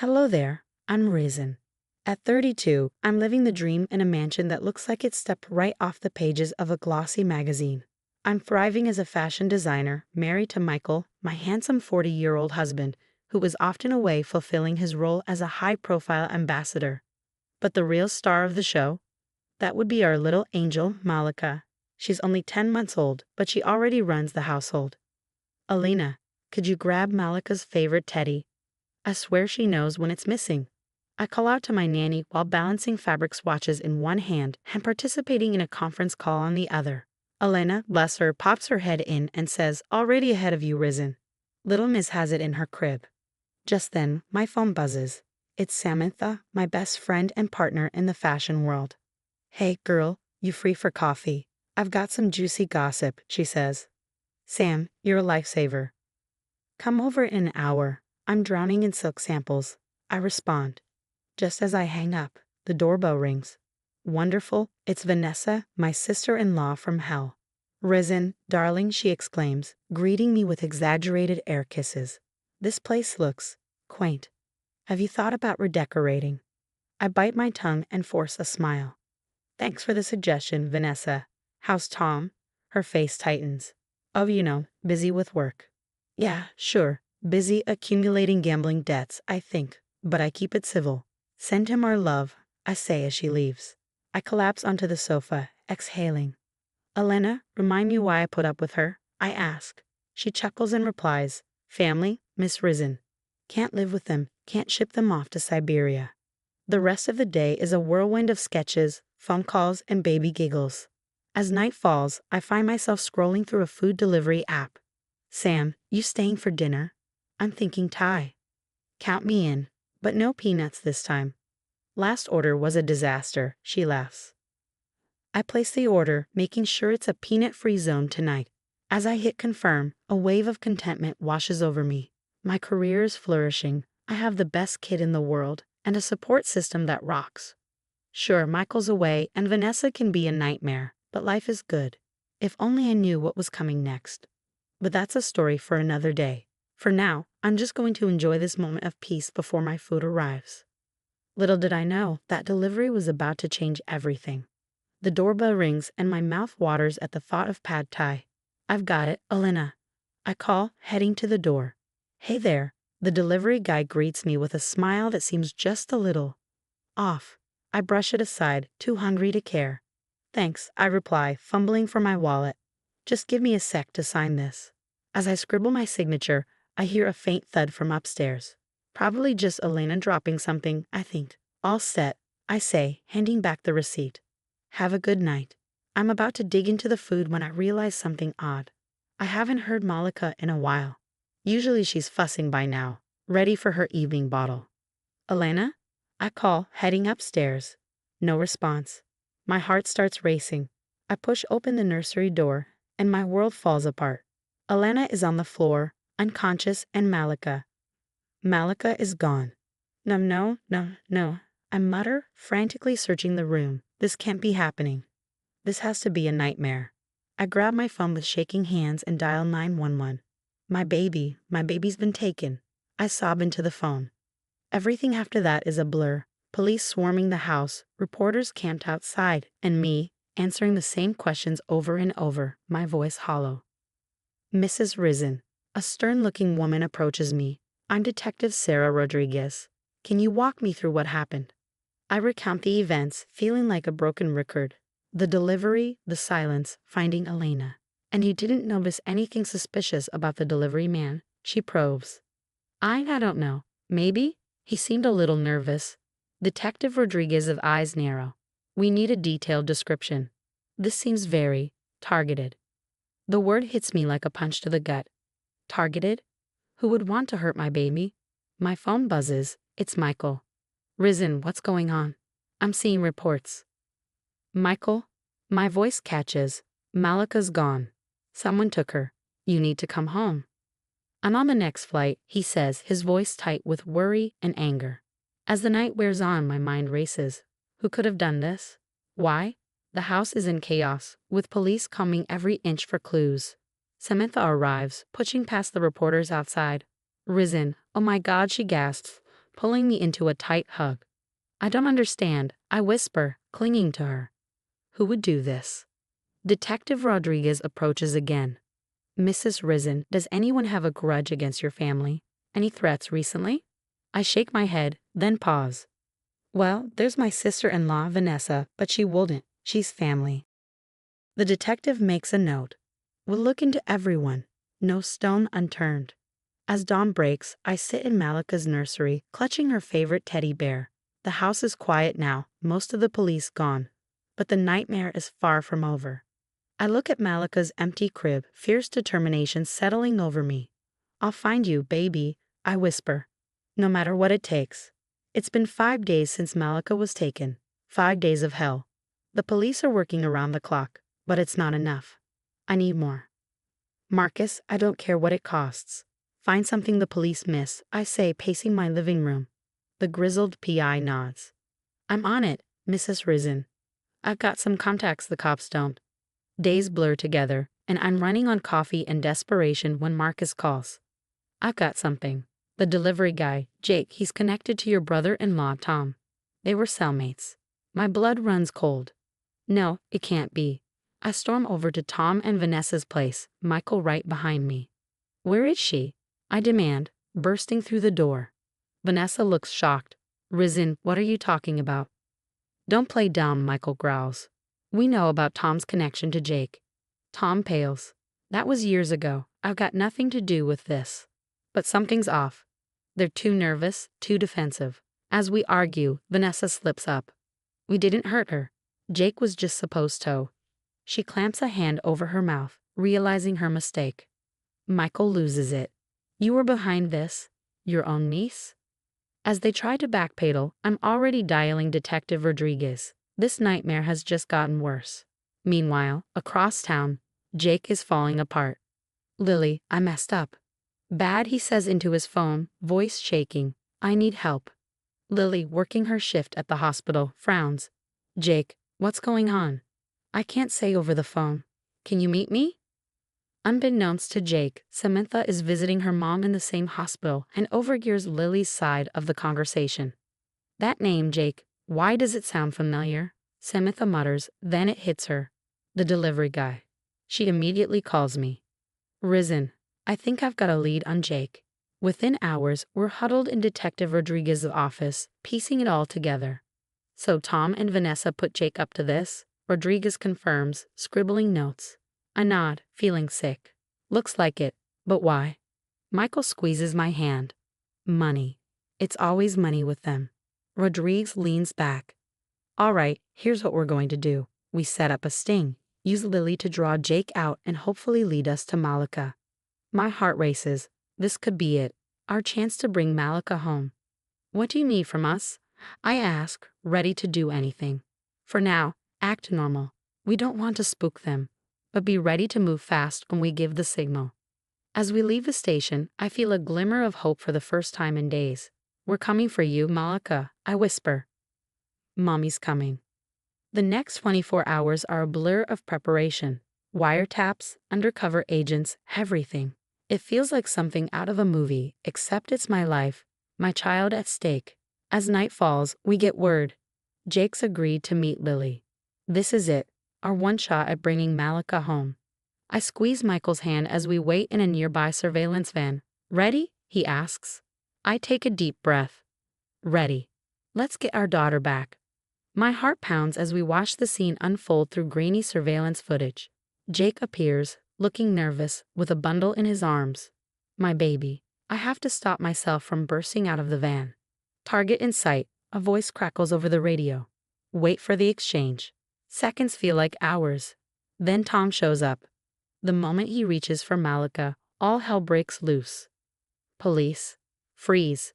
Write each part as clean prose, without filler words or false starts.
Hello there, I'm Raisin. At 32, I'm living the dream in a mansion that looks like it stepped right off the pages of a glossy magazine. I'm thriving as a fashion designer, married to Michael, my handsome 40-year-old husband, who is often away fulfilling his role as a high-profile ambassador. But the real star of the show? That would be our little angel, Malika. She's only 10 months old, but she already runs the household. Elena, could you grab Malika's favorite teddy? I swear she knows when it's missing. I call out to my nanny while balancing fabric swatches in one hand and participating in a conference call on the other. Elena, bless her, pops her head in and says, "Already ahead of you, Risen." Little Miss has it in her crib. Just then, my phone buzzes. It's Samantha, my best friend and partner in the fashion world. "Hey, girl, you free for coffee? I've got some juicy gossip," she says. "Sam, you're a lifesaver. Come over in an hour. I'm drowning in silk samples," I respond. Just as I hang up, the doorbell rings. Wonderful, it's Vanessa, my sister-in-law from hell. "Risen, darling," she exclaims, greeting me with exaggerated air kisses. "This place looks quaint. Have you thought about redecorating?" I bite my tongue and force a smile. "Thanks for the suggestion, Vanessa. How's Tom?" Her face tightens. "Oh, busy with work." "Yeah, sure. Busy accumulating gambling debts, I think, but I keep it civil. Send him our love," I say as she leaves. I collapse onto the sofa, exhaling. "Elena, remind me why I put up with her?" I ask. She chuckles and replies, "Family, Miss Risen. Can't live with them, can't ship them off to Siberia." The rest of the day is a whirlwind of sketches, phone calls, and baby giggles. As night falls, I find myself scrolling through a food delivery app. "Sam, you staying for dinner?" "I'm thinking Thai." "Count me in, but no peanuts this time." "Last order was a disaster," she laughs. I place the order, making sure it's a peanut-free zone tonight. As I hit confirm, a wave of contentment washes over me. My career is flourishing. I have the best kid in the world and a support system that rocks. Sure, Michael's away and Vanessa can be a nightmare, but life is good. If only I knew what was coming next. But that's a story for another day. For now, I'm just going to enjoy this moment of peace before my food arrives. Little did I know that delivery was about to change everything. The doorbell rings and my mouth waters at the thought of pad thai. "I've got it, Elena." I call, heading to the door. "Hey there." The delivery guy greets me with a smile that seems just a little off. I brush it aside, too hungry to care. "Thanks," I reply, fumbling for my wallet. "Just give me a sec to sign this." As I scribble my signature, I hear a faint thud from upstairs. Probably just Elena dropping something, I think. "All set," I say, handing back the receipt. "Have a good night." I'm about to dig into the food when I realize something odd. I haven't heard Malika in a while. Usually she's fussing by now, ready for her evening bottle. "Elena?" I call, heading upstairs. No response. My heart starts racing. I push open the nursery door, and my world falls apart. Elena is on the floor, unconscious, and Malika is gone. No. I mutter, frantically searching the room. This can't be happening. This has to be a nightmare. I grab my phone with shaking hands and dial 911. My baby's been taken." I sob into the phone. Everything after that is a blur. Police swarming the house, reporters camped outside, and me, answering the same questions over and over, my voice hollow. "Mrs. Risen." A stern-looking woman approaches me. "I'm Detective Sarah Rodriguez. Can you walk me through what happened?" I recount the events, feeling like a broken record. The delivery, the silence, finding Elena. "And you didn't notice anything suspicious about the delivery man?" she probes. I don't know. Maybe?" He seemed a little nervous. Detective Rodriguez's eyes narrow. "We need a detailed description. This seems very targeted." The word hits me like a punch to the gut. Targeted? Who would want to hurt my baby? My phone buzzes. It's Michael. "Risen, what's going on?" "I'm seeing reports." "Michael?" My voice catches. "Malika's gone. Someone took her. You need to come home." "I'm on the next flight," he says, his voice tight with worry and anger. As the night wears on, my mind races. Who could have done this? Why? The house is in chaos, with police combing every inch for clues. Samantha arrives, pushing past the reporters outside. "Risen, oh my God," she gasps. pulling me into a tight hug. I don't understand, I whisper, clinging to her. Who would do this? Detective Rodriguez approaches again. Mrs. Risen, does anyone have a grudge against your family? Any threats recently? I shake my head, then pause. Well, there's my sister-in-law, Vanessa, but she wouldn't. She's family. The detective makes a note. We'll look into everyone. No stone unturned. As dawn breaks, I sit in Malika's nursery, clutching her favorite teddy bear. The house is quiet now, most of the police gone. But the nightmare is far from over. I look at Malika's empty crib, fierce determination settling over me. I'll find you, baby, I whisper. No matter what it takes. It's been 5 days since Malika was taken. 5 days of hell. The police are working around the clock, but it's not enough. I need more. Marcus, I don't care what it costs. Find something the police miss, I say, pacing my living room. The grizzled PI nods. I'm on it, Mrs. Risen. I've got some contacts the cops don't. Days blur together, and I'm running on coffee and desperation when Marcus calls. I've got something. The delivery guy, Jake, he's connected to your brother-in-law, Tom. They were cellmates. My blood runs cold. No, it can't be. I storm over to Tom and Vanessa's place, Michael right behind me. Where is she? I demand, bursting through the door. Vanessa looks shocked. Risen, what are you talking about? Don't play dumb, Michael growls. We know about Tom's connection to Jake. Tom pales. That was years ago. I've got nothing to do with this. But something's off. They're too nervous, too defensive. As we argue, Vanessa slips up. We didn't hurt her. Jake was just supposed to. She clamps a hand over her mouth, realizing her mistake. Michael loses it. You were behind this? Your own niece? As they try to backpedal, I'm already dialing Detective Rodriguez. This nightmare has just gotten worse. Meanwhile, across town, Jake is falling apart. Lily, I messed up. Bad, he says into his phone, voice shaking. I need help. Lily, working her shift at the hospital, frowns. Jake, what's going on? I can't say over the phone. Can you meet me? Unbeknownst to Jake, Samantha is visiting her mom in the same hospital and overhears Lily's side of the conversation. That name, Jake, why does it sound familiar? Samantha mutters, then it hits her. The delivery guy. She immediately calls me. Risen, I think I've got a lead on Jake. Within hours, we're huddled in Detective Rodriguez's office, piecing it all together. So Tom and Vanessa put Jake up to this? Rodriguez confirms, scribbling notes. I nod, feeling sick. Looks like it, but why? Michael squeezes my hand. Money. It's always money with them. Rodriguez leans back. All right, here's what we're going to do. We set up a sting. Use Lily to draw Jake out and hopefully lead us to Malika. My heart races. This could be it. Our chance to bring Malika home. What do you need from us? I ask, ready to do anything. For now, act normal. We don't want to spook them. But be ready to move fast when we give the signal. As we leave the station, I feel a glimmer of hope for the first time in days. We're coming for you, Malika, I whisper. Mommy's coming. The next 24 hours are a blur of preparation. Wiretaps, undercover agents, everything. It feels like something out of a movie, except it's my life, my child at stake. As night falls, we get word. Jake's agreed to meet Lily. This is it. Our one shot at bringing Malika home. I squeeze Michael's hand as we wait in a nearby surveillance van. Ready? He asks. I take a deep breath. Ready. Let's get our daughter back. My heart pounds as we watch the scene unfold through grainy surveillance footage. Jake appears, looking nervous, with a bundle in his arms. My baby. I have to stop myself from bursting out of the van. Target in sight, a voice crackles over the radio. Wait for the exchange. Seconds feel like hours. Then Tom shows up. The moment he reaches for Malika, all hell breaks loose. Police. Freeze.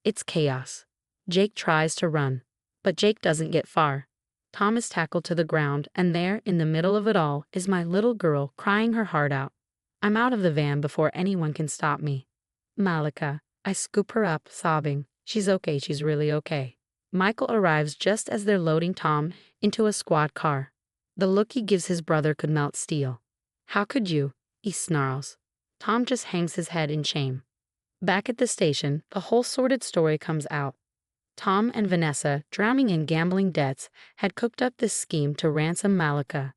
It's chaos. Jake tries to run. But Jake doesn't get far. Tom is tackled to the ground, and there, in the middle of it all, is my little girl crying her heart out. I'm out of the van before anyone can stop me. Malika. I scoop her up, sobbing. She's okay, she's really okay. Michael arrives just as they're loading Tom into a squad car. The look he gives his brother could melt steel. How could you? He snarls. Tom just hangs his head in shame. Back at the station, the whole sordid story comes out. Tom and Vanessa, drowning in gambling debts, had cooked up this scheme to ransom Malika.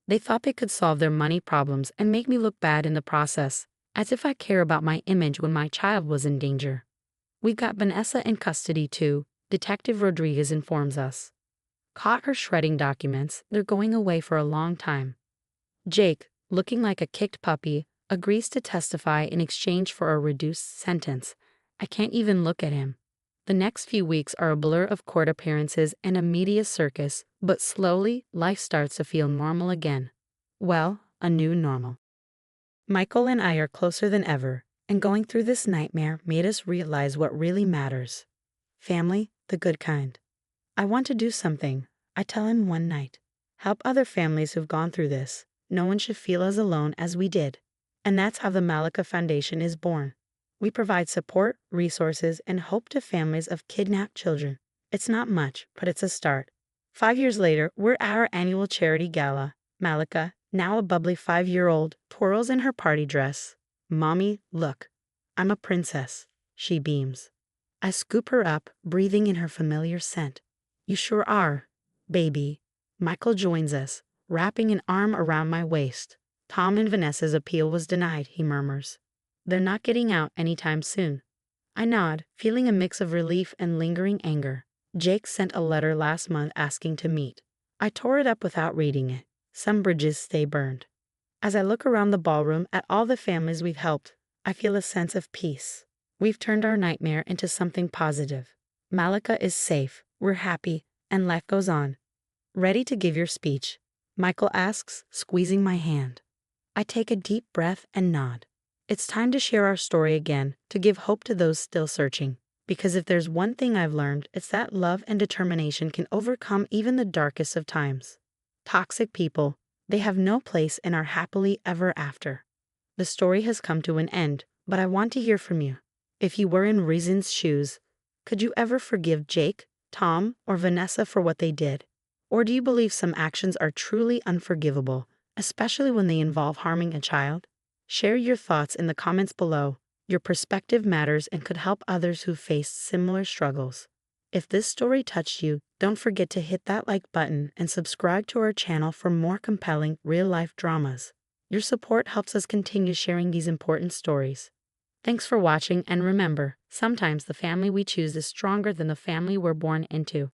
They thought they could solve their money problems and make me look bad in the process, as if I care about my image when my child was in danger. We've got Vanessa in custody too, Detective Rodriguez informs us. Caught her shredding documents, they're going away for a long time. Jake, looking like a kicked puppy, agrees to testify in exchange for a reduced sentence. I can't even look at him. The next few weeks are a blur of court appearances and a media circus, but slowly, life starts to feel normal again. Well, a new normal. Michael and I are closer than ever, and going through this nightmare made us realize what really matters. Family, the good kind. I want to do something, I tell him one night. Help other families who've gone through this. No one should feel as alone as we did. And that's how the Malika Foundation is born. We provide support, resources, and hope to families of kidnapped children. It's not much, but it's a start. 5 years later, we're at our annual charity gala. Malika, now a bubbly 5-year-old, twirls in her party dress. Mommy, look. I'm a princess, she beams. I scoop her up, breathing in her familiar scent. You sure are, baby. Michael joins us, wrapping an arm around my waist. Tom and Vanessa's appeal was denied, he murmurs. They're not getting out anytime soon. I nod, feeling a mix of relief and lingering anger. Jake sent a letter last month asking to meet. I tore it up without reading it. Some bridges stay burned. As I look around the ballroom at all the families we've helped, I feel a sense of peace. We've turned our nightmare into something positive. Malika is safe, we're happy, and life goes on. Ready to give your speech? Michael asks, squeezing my hand. I take a deep breath and nod. It's time to share our story again, to give hope to those still searching. Because if there's one thing I've learned, it's that love and determination can overcome even the darkest of times. Toxic people, they have no place in our happily ever after. The story has come to an end, but I want to hear from you. If you were in Reason's shoes, could you ever forgive Jake, Tom, or Vanessa for what they did? Or do you believe some actions are truly unforgivable, especially when they involve harming a child? Share your thoughts in the comments below. Your perspective matters and could help others who face similar struggles. If this story touched you, don't forget to hit that like button and subscribe to our channel for more compelling real-life dramas. Your support helps us continue sharing these important stories. Thanks for watching, and remember, sometimes the family we choose is stronger than the family we're born into.